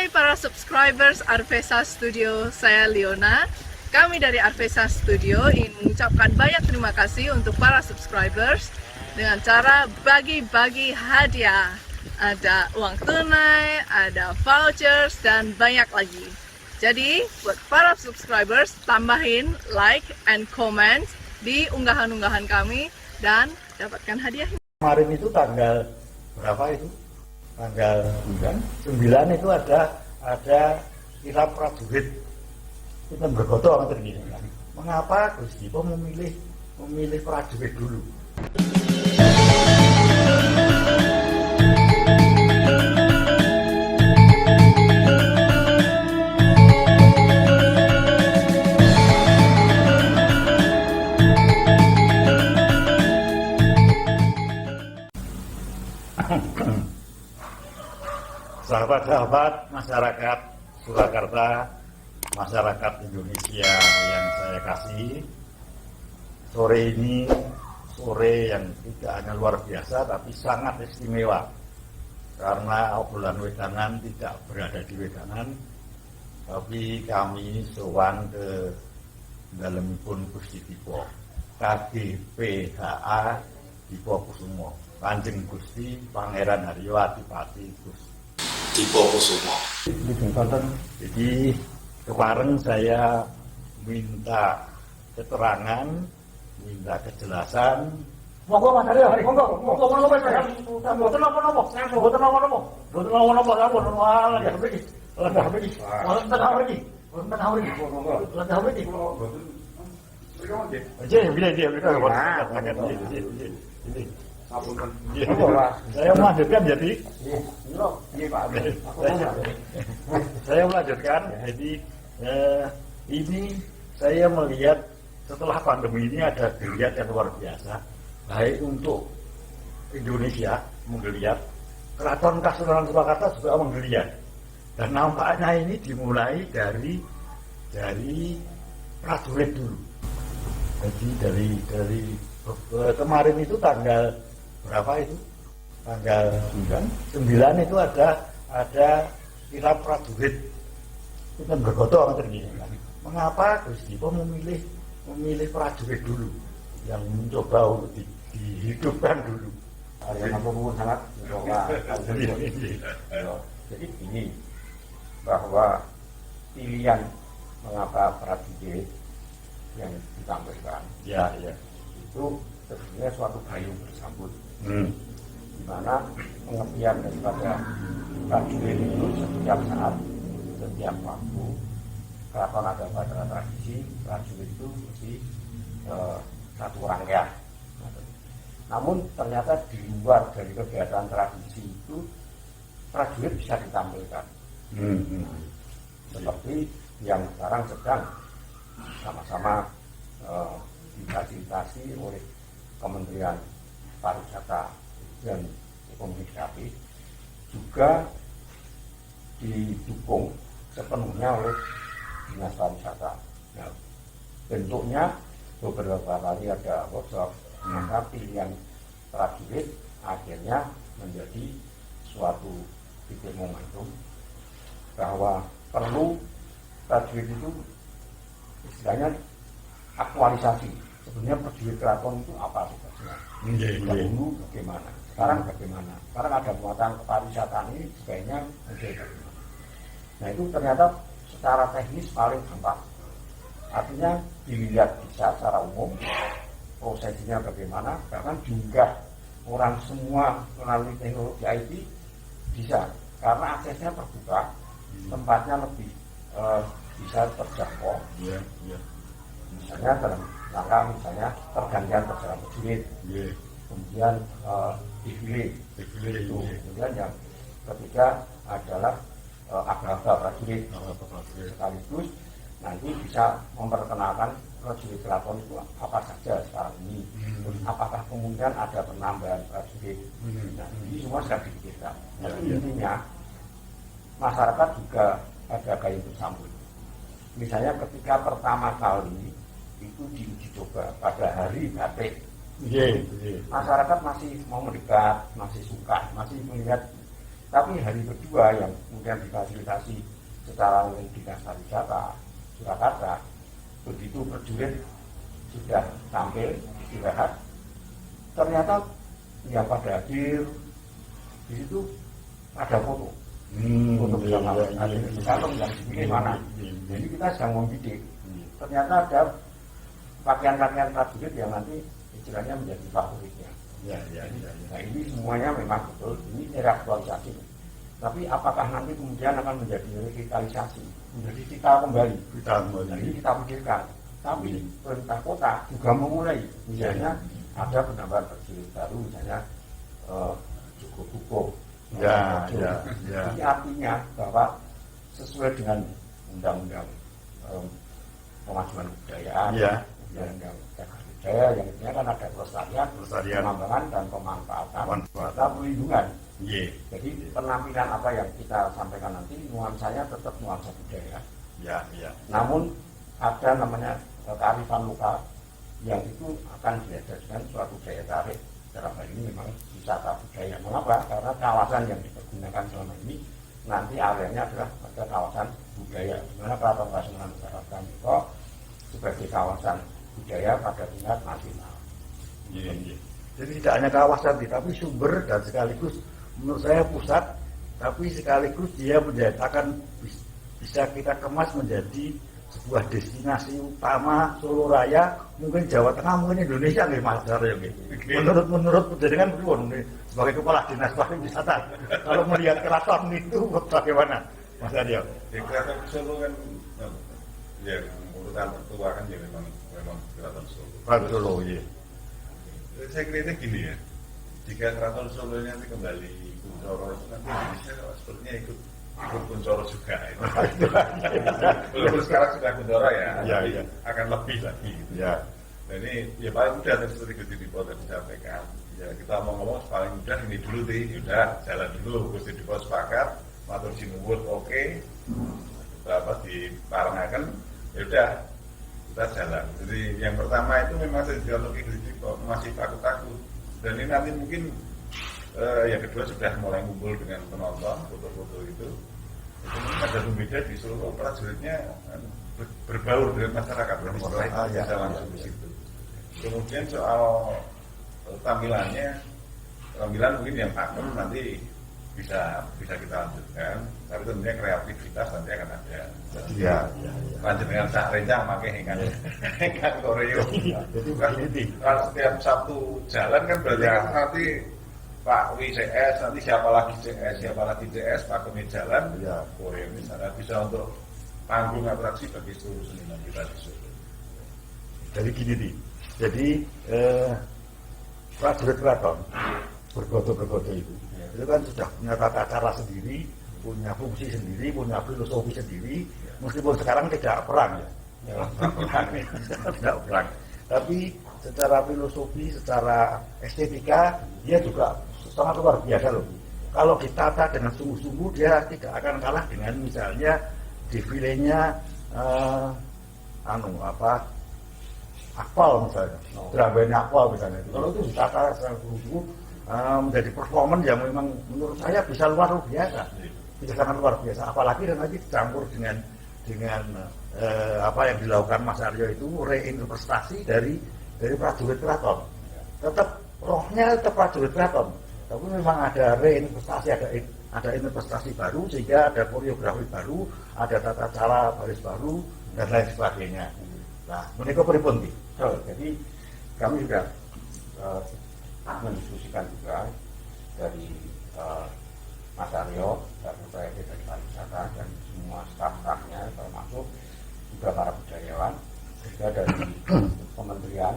para subscribers Arvesa Studio, saya Leona. Kami dari Arvesa Studio ingin mengucapkan banyak terima kasih untuk para subscribers dengan cara bagi-bagi hadiah. Ada uang tunai, ada vouchers, dan banyak lagi. Jadi, buat para subscribers, tambahin like and comment di unggahan-unggahan kami dan dapatkan hadiahnya. Kemarin itu tanggal berapa itu? Tanggal 9 itu ada kirap prajurit itu bergotong tergini. Mengapa Gus Dipo memilih prajurit dulu? Sahabat-sahabat masyarakat Surakarta, masyarakat Indonesia yang saya kasih, sore ini sore yang tidak hanya luar biasa tapi sangat istimewa karena obrolan wedangan tidak berada di wedangan, tapi kami sowan ke dalemipun Gusti Dipo KDPHA Dipo Kusumo Kanjeng Gusti Pangeran Haryo Adipati Gus Dipo Kusumo. Jadi kemarin saya minta keterangan, minta kejelasan. Monggo Mas Haryo, monggo Mas Haryo. Mboten napa-napa. Mboten napa-napa. Mboten napa-napa. Mboten napa-napa. Ya begini. Lah begini. Mboten napa iki. Mboten napa iki. Monggo. Mboten napa iki. Mboten. Aja dia. Ini. Saya melanjutkan jadi. Saya melanjutkan jadi ini saya melihat setelah pandemi ini ada geliat yang luar biasa, baik untuk Indonesia menggeliat, Keraton Kasunanan Surakarta juga menggeliat, dan nampaknya ini dimulai dari prajurit dulu. Jadi dari kemarin itu tanggal berapa itu? Tanggal 9 itu ada kirap prajurit itu bergotong tergini. Mengapa Gus Dipo memilih prajurit dulu yang mencoba untuk dihidupkan dulu? Ada yang sangat jadi ini bahwa pilihan mengapa prajurit yang ditampilkan itu sebenarnya suatu gayung bersambut, di mana pengertian daripada prajurit itu setiap saat, setiap waktu keraton ada pada tradisi prajurit itu mesti satu rangkaian. Namun ternyata di luar dari kegiatan tradisi itu prajurit bisa ditampilkan, seperti yang sekarang sedang sama-sama difasilitasi oleh Kementerian Pariwisata dan Ekonomi Kreatif, juga didukung sepenuhnya oleh Dinas Pariwisata. Nah, bentuknya beberapa kali ada workshop, maka pilihan prajurit akhirnya menjadi suatu titik momentum bahwa perlu prajurit itu istilahnya aktualisasi. Sebenarnya prajurit keraton itu apa sih? Dahulu bagaimana? Sekarang bagaimana? Sekarang ada muatan kepariwisataan ini sebaiknya menjadi bagaimana? Nah itu ternyata secara teknis paling gampang. Artinya dilihat bisa secara umum prosesnya bagaimana, bahkan juga orang semua melalui teknologi IT bisa, karena aksesnya terbuka, tempatnya lebih bisa terjangkau. Misalnya dalam rangka pergantian perjalanan prajurit, kemudian defile itu, kemudian yang ketiga adalah agak prajurit sekaligus nanti bisa memperkenalkan prajurit keraton itu apa saja sekarang ini, apakah kemudian ada penambahan prajurit. Nah ini semua sedang dipikirkan. Intinya masyarakat juga ada gayung bersambut. Misalnya ketika pertama kali itu diuji coba pada hari batik, masyarakat masih mau mendekat, masih suka, masih melihat Tapi hari kedua yang kemudian difasilitasi secara oleh Dinas Pariwisata Surakarta, begitu prajurit sudah tampil istirahat, ternyata yang pada hadir di situ ada foto. Foto bersama kalung yang dipilih mana. Jadi kita sedang membidik. Ternyata ada pakaian-pakaian prajurit yang nanti istilahnya menjadi favoritnya. Nah ini semuanya memang betul, ini era aktualisasi. Tapi apakah nanti kemudian akan menjadi revitalisasi, menjadi kita kembali? Nah, ini kita pikirkan. Tapi pemerintah kota juga memulai, misalnya ada penambahan prajurit baru, misalnya cukup hukum. Jadi artinya bahwa sesuai dengan undang-undang pemajuan kebudayaan, undang-undang budaya yang intinya kan ada pelestarian, pengembangan dan pemanfaatan serta perlindungan. Jadi penampilan apa yang kita sampaikan nanti nuansanya tetap nuansa budaya. Namun ada namanya kearifan lokal yang itu akan dijadikan suatu daya tarik. Dalam hal ini memang wisata budaya. Mengapa? Karena kawasan yang dipergunakan selama ini nanti areanya adalah pada kawasan budaya. Di mana Keraton Kasunanan Jakarta itu sebagai kawasan budaya pada tingkat nasional. Jadi tidak hanya kawasan, tapi sumber dan sekaligus menurut saya pusat, tapi sekaligus dia akan bisa kita kemas menjadi sebuah destinasi utama Solo Raya, mungkin Jawa Tengah, mungkin Indonesia nggih Mas Aryo nggih. Menurut jenengan pripun sebagai kepala dinas pariwisata kalau melihat keraton itu bagaimana Mas Aryo? Di Keraton Solo kan ya urutan tertua kan ya memang Keraton Solo. Keraton Solo iya. Saya kira gini ya, jika Keraton Solo ini nanti kembali Kuncoro, nanti Indonesia sepertinya ikut Kuncoro juga. Walaupun sekarang sudah Kuncoro ya, tapi akan lebih lagi. Gitu. Nah ini ya paling mudah tadi seperti Gusti Dipo tadi disampaikan. Ya kita ngomong paling mudah ini dulu sih, udah jalan dulu. Gusti Dipo sepakat, matur sinuwun oke, berapa diparengaken, ya udah kita jalan. Jadi yang pertama itu memang saya dialogi Gusti Dipo masih takut-takut. Dan ini nanti mungkin yang kedua sudah mulai ngumpul dengan penonton foto-foto itu ada pembeda di Solo prajuritnya berbaur dengan masyarakat bisa langsung di situ. Kemudian soal tampilan mungkin yang pakem nanti bisa kita lanjutkan, tapi tentunya kreativitas nanti akan ada. Lanjut dengan Cak Rencang pakai hingga koreo. Jadi kalau setiap Sabtu jalan kan berarti kan nanti Pak WCS, nanti siapa lagi CS, Pak Kemi jalan, koreo misalnya bisa untuk panggung atraksi bagi seluruh seniman kita di Solo. Jadi gini nih, jadi prajurit keraton bergoto-bergoto itu kan sudah punya tata cara sendiri, punya fungsi sendiri, punya filosofi sendiri, meskipun sekarang tidak perang tidak perang, tapi secara filosofi, secara estetika dia juga sangat luar biasa loh. Kalau ditata dengan sungguh-sungguh dia tidak akan kalah dengan misalnya defilenya akpol misalnya, drama akpol misalnya. Kalau itu ditata secara sungguh-sungguh menjadi performance yang memang menurut saya bisa luar biasa, bisa sangat luar biasa. Apalagi dan nanti dicampur dengan apa yang dilakukan Mas Aryo itu reinterpretasi dari prajurit keraton. Tetap rohnya tetap prajurit keraton, tapi memang ada reinterpretasi, ada interpretasi baru sehingga ada koreografi baru, ada tata cara baris baru dan lain sebagainya. Nah, menika pripun iki? Jadi kami sudah mendiskusikan juga dari Mas Aryo, dari pariwisata dan semua staf-stafnya termasuk juga para budayawan, juga dari kementerian,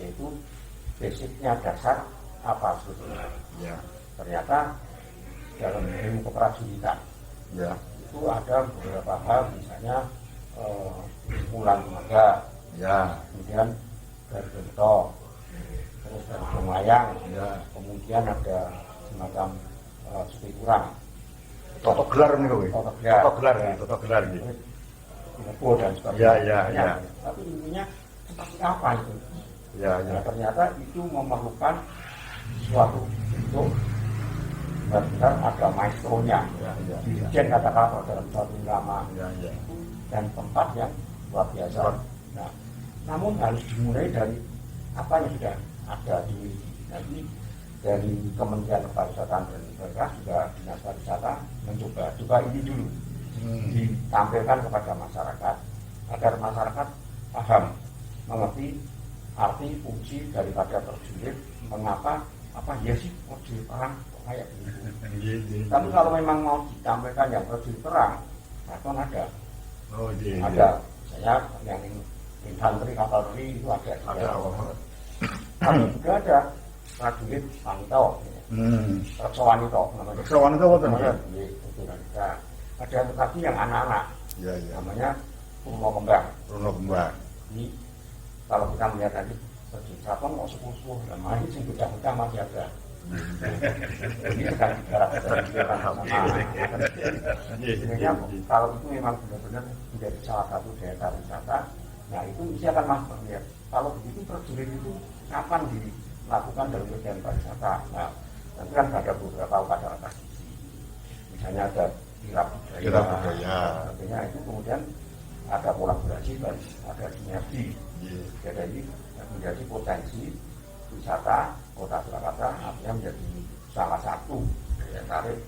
yaitu basicnya dasar apa sebetulnya. Ternyata dalam ilmu keprajuritan itu ada beberapa hal, misalnya pukulan tenaga, kemudian dari bentok, terus dari pemayang, kemudian ada semacam supi kurang, toto gelar gitu, dan sebagainya. Tapi intinya seperti apa itu? Ternyata itu memerlukan suatu bentuk benar ada maestronya, ya. dirjen katakanlah dalam suatu irama Ya, ya. dan tempat yang luar biasa. Nah, namun harus dimulai dari apa yang sudah ada di nanti dari Kementerian Pariwisata dan Daerah juga Dinas Pariwisata mencoba ini dulu ditampilkan kepada masyarakat agar masyarakat paham mengerti arti fungsi daripada prajurit, mengapa apa ya sih prajurit perang kayak begitu. Tapi kalau memang mau ditampilkan yang prajurit perang, kan ada. Oh, iya. Ada saya yang infanteri kavaleri itu ada. Tapi juga ada prajurit wanita, reksa wanita namanya. Reksa wanita apa namanya? Itu ada. Ada lagi yang anak-anak, Ya, ya. namanya Purwo Kembang. Rono Kembang. Ini kalau kita melihat tadi prajurit keraton kok sepuh-sepuh, nama ini sing bocah-bocah masih ada. Ini sedang digarap sama. Sebenarnya kalau itu memang benar-benar menjadi salah satu daya tarik wisata, nah itu siapa mas melihat kalau begitu prajurit itu kapan dilakukan dalam kegiatan pariwisata? Nah, nanti kan ada beberapa upacara tradisi, misalnya ada kirap budaya, artinya itu kemudian ada kolaborasi dan ada sinergi. Jadi menjadi potensi wisata Kota Surakarta artinya menjadi salah satu daya tarik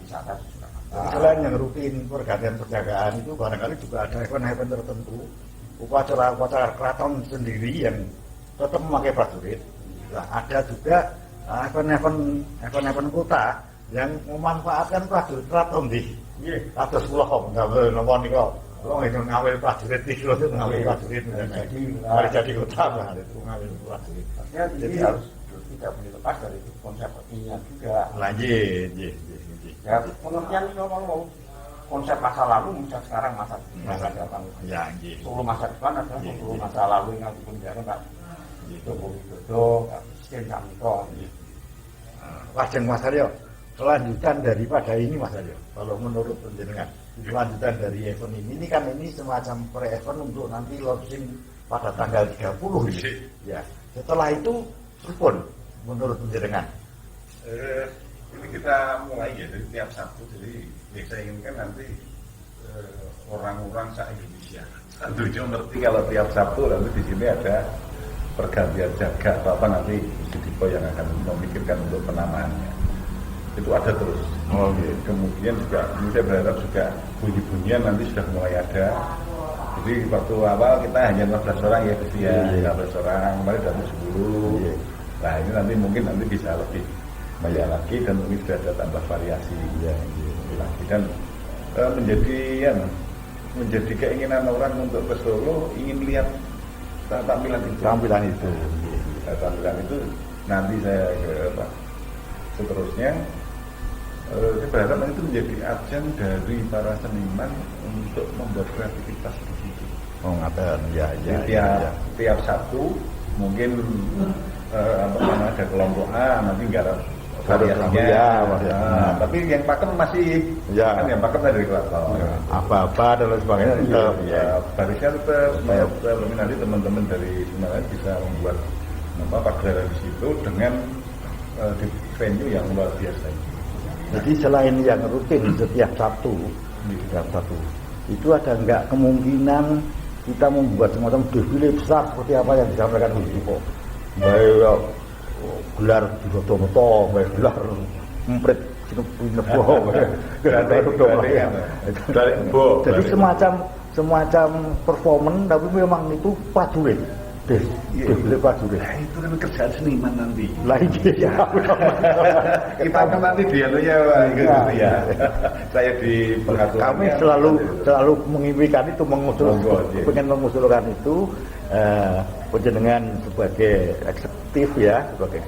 wisata di Surakarta. Selain yang rutin pergantian penjagaan itu barangkali juga ada event-event tertentu, upacara-upacara keraton sendiri yang tetap memakai prajurit. Nah, ada juga event-event kota yang memanfaatkan prajurit keraton di atas pulau nggak napa nika wong itu ngawil prajurit iki lho ngawil prajurit jadi kota lah itu ngawil prajurit. Jadi harus tidak boleh lepas dari konsep kekinian juga. Lanjut, Ya, pengertian itu mau konsep masa lalu, masa sekarang, masa depan. Ya, Sebelum masa depan adalah sebelum masa lalu yang dipenjara Pak Joko Widodo, Pak Presiden Samito. Lajeng Mas Aryo, kelanjutan daripada ini Mas Aryo, kalau menurut penjenengan, kelanjutan dari event ini kan ini semacam pre-event untuk nanti launching pada tanggal 30 ini. Ya. Setelah itu pun menurut penjenengan. Ini kita mulai ya dari tiap Sabtu, jadi yang saya inginkan nanti orang-orang se-Indonesia tentunya ngerti kalau tiap Sabtu nanti di sini ada pergantian jaga atau apa nanti Dipo yang akan memikirkan untuk penamaannya. Itu ada terus. Kemudian juga saya berharap juga bunyi-bunyian nanti sudah mulai ada. Jadi waktu awal kita hanya 15 orang ya Gusti ya, 15 orang, kemarin dari 10. Nah ini nanti mungkin bisa lebih banyak lagi dan mungkin sudah ada tambah variasi lagi dan menjadi keinginan orang untuk ke Solo ingin lihat tampilan itu. Tampilan itu nanti saya seterusnya saya berharap itu menjadi ajang dari para seniman untuk membuat kreativitas di situ. Oh ngapain? Ya. Tiap Sabtu mungkin ada kelompok A nanti nggak ada variasinya. Tapi yang pakem masih kan yang pakem dari keraton. Apa-apa dan lain sebagainya. Barisnya tetap nanti teman-teman dari Semarang bisa membuat pagelaran di situ dengan di venue yang luar biasa. Jadi selain yang rutin setiap Sabtu, itu ada enggak kemungkinan kita membuat semacam defile besar seperti apa yang disampaikan Bu Dipo? Baik gelar digoto-goto, baik gelar emprit nebo, jadi semacam performance tapi memang itu prajurit. Defile prajurit. Itu kan kerjaan seniman nanti. Lah iya. Kita kan nanti dianunya gitu ya. Saya di pengaturan. Kami selalu mengimpikan itu, pengen mengusulkan itu penjenengan sebagai eksekutif ya, sebagai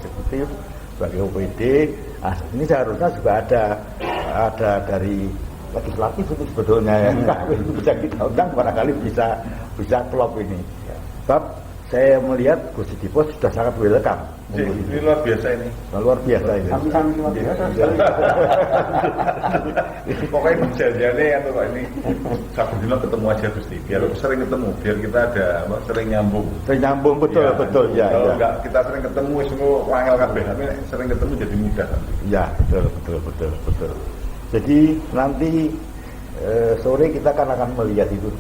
OPD. Nah, ini seharusnya juga ada dari legislatif itu sebetulnya ya. Itu bisa kita undang barangkali bisa klop ini. Sebab saya melihat Gus Dipo sudah sangat welcome. Ini luar biasa ini. Luar biasa ini. Kami luar biasa. Pokoknya perjanjiannya kan Pak ini Sabtu dino ketemu aja Gusti. Biar sering ketemu, biar kita ada sering nyambung. Sering nyambung betul Ya, betul ya. Kalau Ya. enggak kita sering ketemu semua wangel kabeh, tapi sering ketemu jadi mudah. Ya betul. Jadi nanti sore kita akan melihat itu.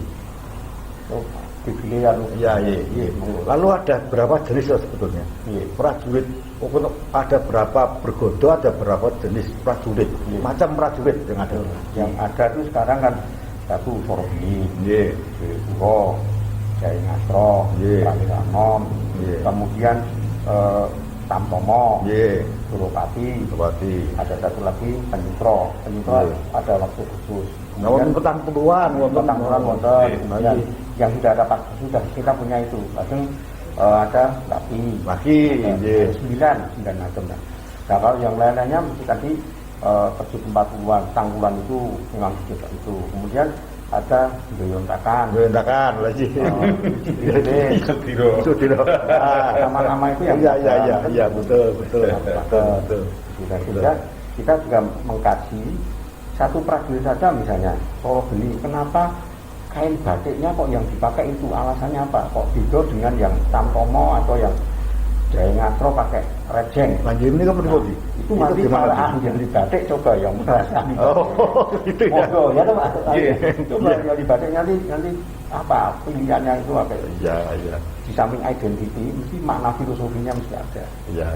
Dipilih anu. Ya. Lalu ada berapa jenis sebetulnya? Iya. Prajurit, ada berapa bergodo, ada berapa jenis prajurit, macam prajurit yang ada. Yang ada itu sekarang kan satu Sorbi, Iya. Puro, Jaya Ngastro, Iya. Pramiranom, Iya. kemudian Tamtomo, Iya. Suropati, Seperti. ada satu lagi Penyutro. Penyutro Iya. ada waktu khusus. Wonten petang puluhan, Petang Puluhan wonten. Iya. Yang sudah ada sudah kita punya itu. Kadang ada lagi, iya. 9 macam. Nah kalau yang lainnya mesti tadi pergi 40-an, Tanggulan itu memang sedikit itu. Kemudian ada Doyontakan, Berantakan lagi. Sudiro. nama-nama itu yang Iya, betul. Sehingga kita juga mengkaji satu prajurit saja misalnya kalau beli, kenapa kain batiknya kok yang dipakai itu, alasannya apa, kok beda dengan yang Tamtomo atau yang Jaya Ngastro pakai rejeng. Lanjut ini kan perlu Itu nanti gimana? para ahli batik coba yang merasani. Oh, gitu ya. Monggo ya Pak. Iya. Coba yang di batik nanti apa pilihannya itu apa? Iya. Di samping identiti mesti makna filosofinya mesti ada. Iya.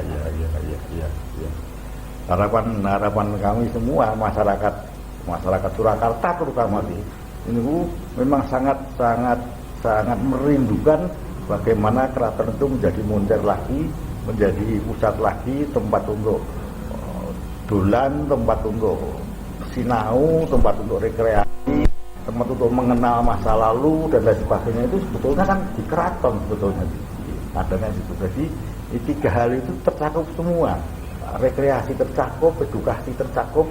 Harapan kami semua masyarakat Surakarta terutama ini memang sangat merindukan bagaimana keraton itu menjadi moncer lagi, menjadi pusat lagi, tempat untuk dolan, tempat untuk sinau, tempat untuk rekreasi, tempat untuk mengenal masa lalu dan lain sebagainya. Itu sebetulnya kan di keraton sebetulnya adanya itu. Jadi ini 3 hal itu tercakup semua. Rekreasi tercakup, edukasi tercakup,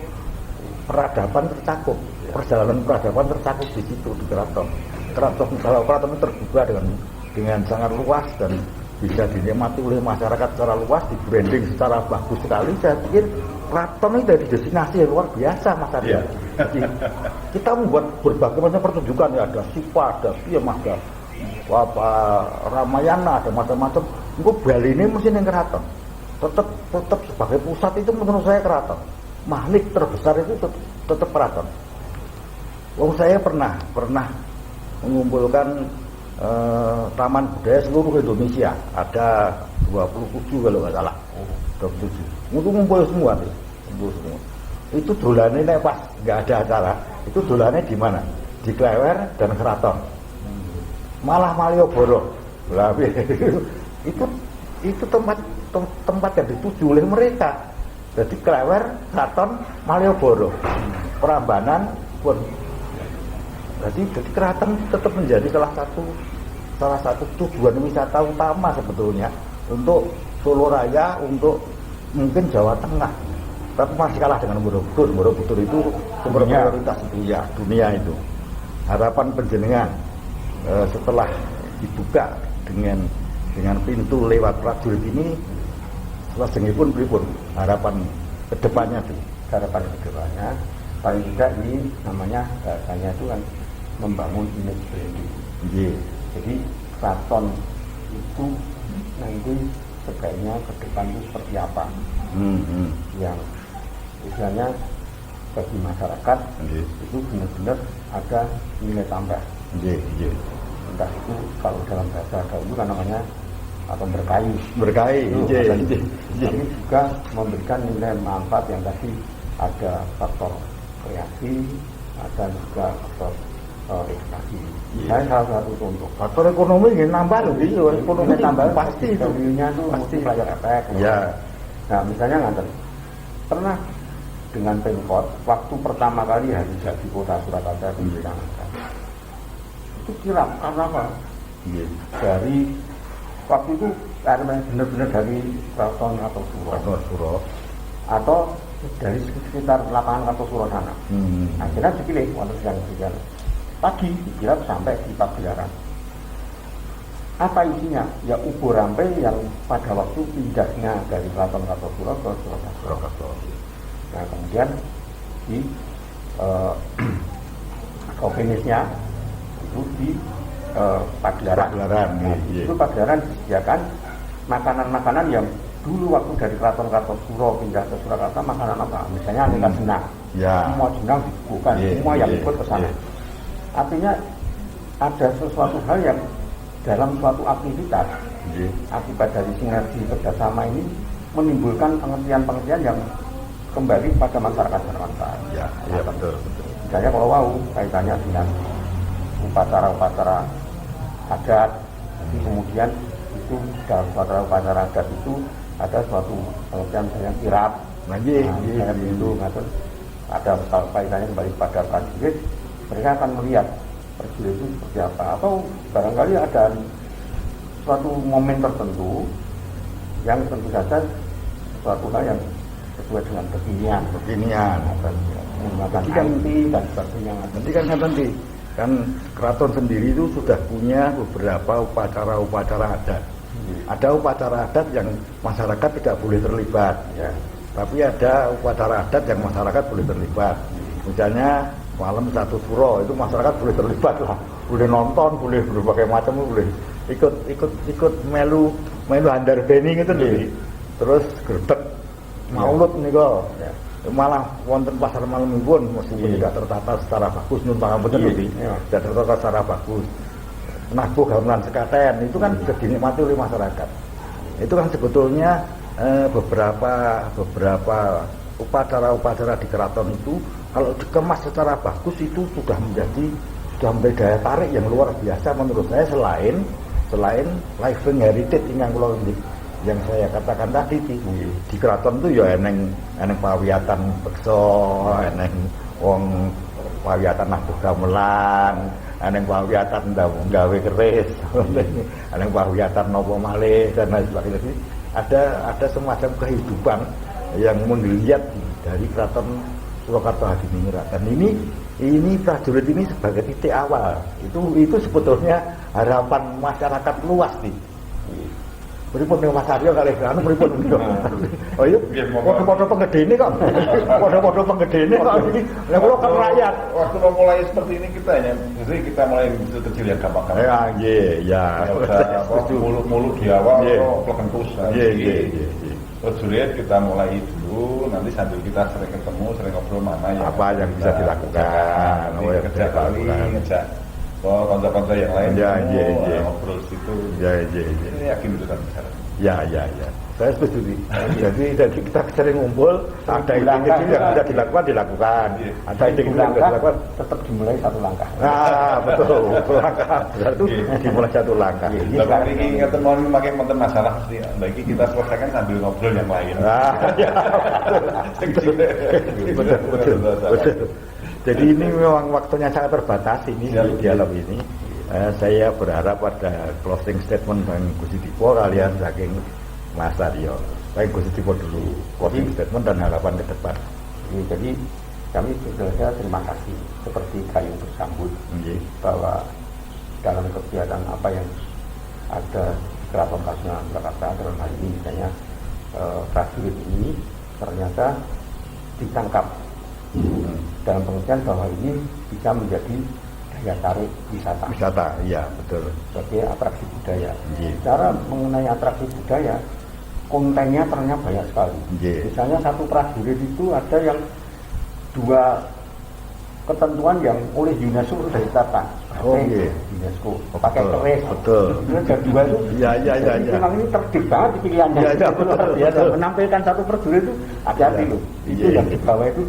peradaban tercakup, perjalanan peradaban tercakup di situ di keraton. Kalau keraton itu terbuka dengan sangat luas dan bisa dinikmati oleh masyarakat secara luas, di branding secara bagus sekali. Saya pikir keraton ini dari destinasi yang luar biasa Mas Arya. Iya. Jadi kita membuat berbagai macam pertunjukan, ya ada Sipa, ada Piem, ada Ramayana, ada macam-macam. Engko Bali ini mesti ning keraton. Tetap sebagai pusat itu menurut saya keraton. Magnet terbesar itu tetap keraton. Saya pernah mengumpulkan taman budaya seluruh Indonesia, ada 27 kalau nggak salah, 27. Itu ngumpul semua. Itu dolannya pas nggak ada acara, itu dolannya di mana? Di Klewer dan Keraton. Malah Malioboro. Itu tempat yang dituju oleh mereka. Jadi Klewer, Keraton, Malioboro, Prambanan pun. Jadi keraton tetap menjadi salah satu tujuan wisata utama sebetulnya untuk Solo Raya, untuk mungkin Jawa Tengah. Tapi masih kalah dengan Borobudur. Borobudur itu sumber prioritas itu ya dunia itu. Harapan panjenengan setelah dibuka dengan pintu lewat prajurit ini, lajengipun pripun harapan kedepannya tuh? Harapan kedepannya paling tidak ini namanya bahasanya itu kan membangun image branding. Yeah. Jadi keraton itu nanti sebaiknya ke depan itu seperti apa? Yang misalnya bagi masyarakat itu benar-benar ada nilai tambah. Entah itu kalau dalam bahasa dahulu kan namanya atau berkahi. Tapi juga memberikan nilai manfaat yang tadi ada faktor kreasi, ada juga faktor edukasi. Saya salah satu contoh. Faktor ekonomi ini nambah loh, ekonomi tambah pasti itu. Value-nya itu Pasti. multiplier efek. Ya. Nah, misalnya nganter. Pernah dengan Pemkot waktu pertama kali hari jadi kota Surakarta dicanangkan. Itu kirap karena apa? Dari waktu itu karena benar-benar dari Keraton atau Suro atau dari sekitar lapangan atau Suro sana. Akhirnya dipilih untuk yang pagi dikirap sampai di Pagelaran. Apa isinya? Ya Ubo Rampe yang pada waktu pindahnya dari Keraton Kartosuro ke Surakarta. Nah kemudian di finisnya itu di Pagelaran. Itu Pagelaran disediakan makanan-makanan yang dulu waktu dari Keraton Kartosuro pindah ke Surakarta, makanan apa? Misalnya aneka jenang. Semua jenang dikukuhkan, semua yang ikut ke sana. Artinya ada sesuatu hal yang dalam suatu aktivitas akibat dari sinergi kerjasama ini menimbulkan pengertian-pengertian yang kembali pada masyarakat Jakarta. Iya betul. Misalnya kalau mau kaitannya dengan upacara-upacara adat, kemudian itu dalam upacara adat itu ada suatu pengertian misalnya kirap, itu ada kaitannya kembali pada prajurit, mereka akan melihat prajurit itu seperti apa, atau barangkali ada suatu momen tertentu yang tentu saja suatu hal yang sesuai dengan kekinian, menggunakan IT dan sebagainya. Nanti kan keraton sendiri itu sudah punya beberapa upacara adat. Ada upacara adat yang masyarakat tidak boleh terlibat, tapi ada upacara adat yang masyarakat boleh terlibat. Misalnya malam satu suro itu masyarakat boleh terlibat lah, boleh nonton, boleh berbagai macam, boleh ikut melu handar beni gitu nih. Terus gerdek maulud nih kok, malah wonten pasar malam pun meskipun tidak tertata secara bagus, tidak tertata secara bagus. Nabuh gamelan sekaten itu kan sudah dinikmati oleh masyarakat. Itu kan sebetulnya beberapa upacara-upacara di keraton itu kalau dikemas secara bagus itu sudah menjadi daya tarik yang luar biasa menurut saya, selain living heritage yang saya katakan tadi di keraton itu ya eneng pawiatan beksa, eneng wong pawiatan nabuh gamelan, eneng pawiatan gawe keris, eneng pawiatan nopo malih dan lain sebagainya. Ada semacam kehidupan yang menggeliat dari keraton Surakarta Hadiningrat, dan ini prajurit ini sebagai titik awal. Itu sebetulnya harapan masyarakat luas nih. Pripun ning Mas Aryo kalih anu pripun niku. Oh iya, padha-padha penggedene kok. Padha-padha penggedene kok iki. Lah kula kan rakyat. Waktu mulai seperti ini kita mulai kecil ya gampang-gampang. Ya nggih, ya. Mulu di awal kok plekentus. Nggih. Prajurit kita mulai dulu, nanti sambil kita sering ketemu, sering ngobrol mana ya apa yang bisa dilakukan, ngejak kali, ngejak konco-konco yang lain, ngobrol situ. Ini yakin itu kan bisa. Ya. Saya setuju. Jadi kita sering ngumpul, ada ide-ide yang bisa dilakukan. Ada ide yang bisa dilakukan, tetap dimulai satu langkah. Nah, betul. Langkah itu dimulai satu langkah. Tapi ini ingatan mau makin konten masalah mesti bagi kita selesaikan sambil ngobrol yang lain. Betul. Jadi ini memang waktunya sangat terbatas ini dialog ini. Saya berharap pada closing statement Bang Gusidipo kalian saking Mas Aryo. Baik Gusidipo dulu closing statement dan harapan ke depan. Jadi kami sebetulnya terima kasih seperti Gayung bersambut bahwa dalam kegiatan apa yang ada di Keraton Kasunanan Surakarta dalam hal ini misalnya prajurit ini ternyata ditangkap dalam pengertian bahwa ini bisa menjadi daya tarik wisata, iya betul, sebagai atraksi budaya. Cara mengenai atraksi budaya, kontennya ternyata banyak sekali. Misalnya satu prajurit itu ada yang 2 ketentuan yang oleh UNESCO sudah ditetapkan. UNESCO pakai keris. Betul. Ada 2 itu. Iya. Memang ini tertib banget pilihannya. Iya, betul. Menampilkan satu prajurit itu hati-hati loh. Itu yang di bawah itu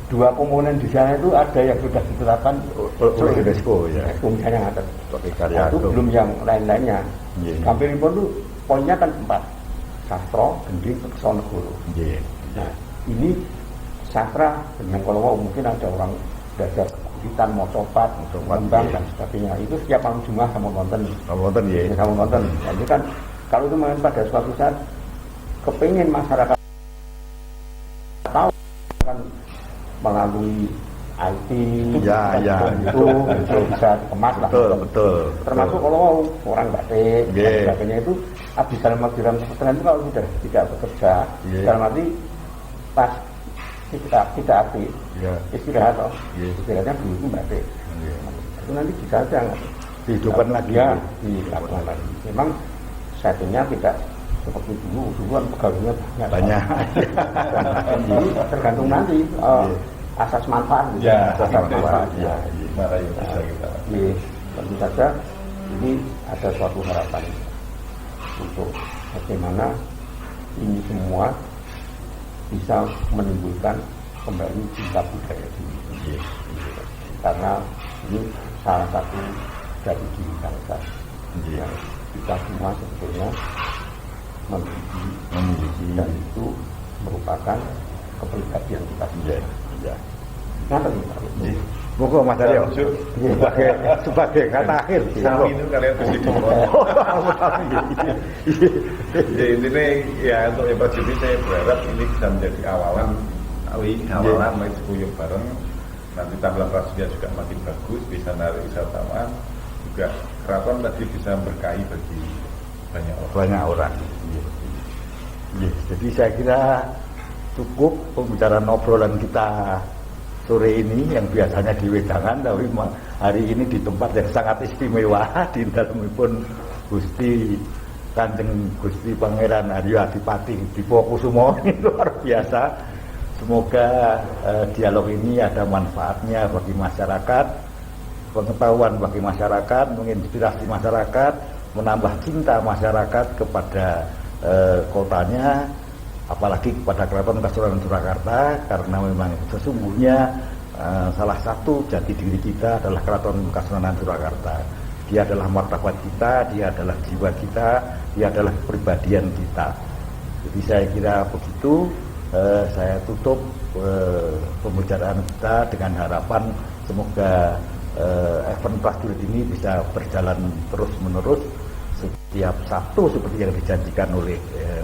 2 komponen di sana itu ada yang sudah ditetapkan oleh UNESCO ya. Misalnya ada. Sebagai karya itu belum yang lain-lainnya. Sampingipun itu poinnya kan 4. Sastra, gending, beksa, negara. Nah, ini sastra dengan kalau mungkin ada orang belajar kegugitan, mau copat, kembang dan sebagainya. Itu setiap malam Jumat sama nonton. Sama nonton. Jadi kan kalau itu memang pada suatu saat kepingin masyarakat tahu kan melalui IT itu Ya, ya. itu bisa kemas lah. Betul. Termasuk kalau orang batik dan Yeah. sebagainya itu habis dalam dalam pertengahan itu kalau sudah tidak bekerja Yeah. dalam arti pas kita aktif Ya. istirahat toh Yeah. istirahatnya dulu itu batik Ya. itu nanti bisa aja Dihidupkan lagi. ya dilakukan lagi. Memang settingnya tidak seperti dulu kan pegawainya banyak. Jadi tergantung nanti asas manfaat gitu. Ya, asas manfaat ya. Mana yang bisa kita. Tentu saja ini ada suatu harapan untuk bagaimana ini semua bisa menimbulkan kembali cinta budaya ini. Karena ini salah satu dari diri bangsa yang kita semua sebetulnya memiliki dan itu merupakan kepribadian kita sendiri. Ya. Kenapa nih Pak? Monggo Mas Aryo. Sebagai kata akhir. Sami itu kalian mesti dipot. Ya intinya ya untuk Hebat Judi saya berharap ini bisa menjadi awalan main sekuyup bareng. Nanti tampilan rasanya juga makin bagus, bisa narik wisatawan, juga keraton tadi bisa berkahi bagi banyak orang. Ya, jadi saya kira cukup pembicaraan obrolan kita sore ini yang biasanya di Wedangan, tapi hari ini di tempat yang sangat istimewa di dalamipun Gusti Kanjeng Gusti Pangeran Aryo Adipati Dipokusumo. Luar biasa. Semoga dialog ini ada manfaatnya bagi masyarakat, pengetahuan bagi masyarakat, menginspirasi masyarakat, menambah cinta masyarakat kepada kotanya, apalagi kepada Keraton Kasunanan Surakarta, karena memang sesungguhnya salah satu jati diri kita adalah Keraton Kasunanan Surakarta. Dia adalah martabat kita, dia adalah jiwa kita, dia adalah kepribadian kita. Jadi saya kira begitu. Saya tutup pembicaraan kita dengan harapan semoga event prajurit ini bisa berjalan terus-menerus setiap Sabtu seperti yang dijanjikan oleh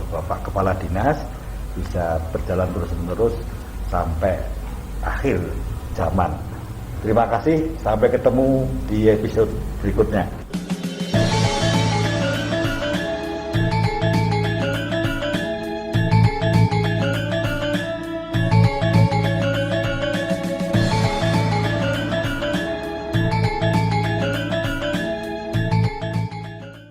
Bapak Kepala Dinas, bisa berjalan terus-menerus sampai akhir zaman. Terima kasih, sampai ketemu di episode berikutnya.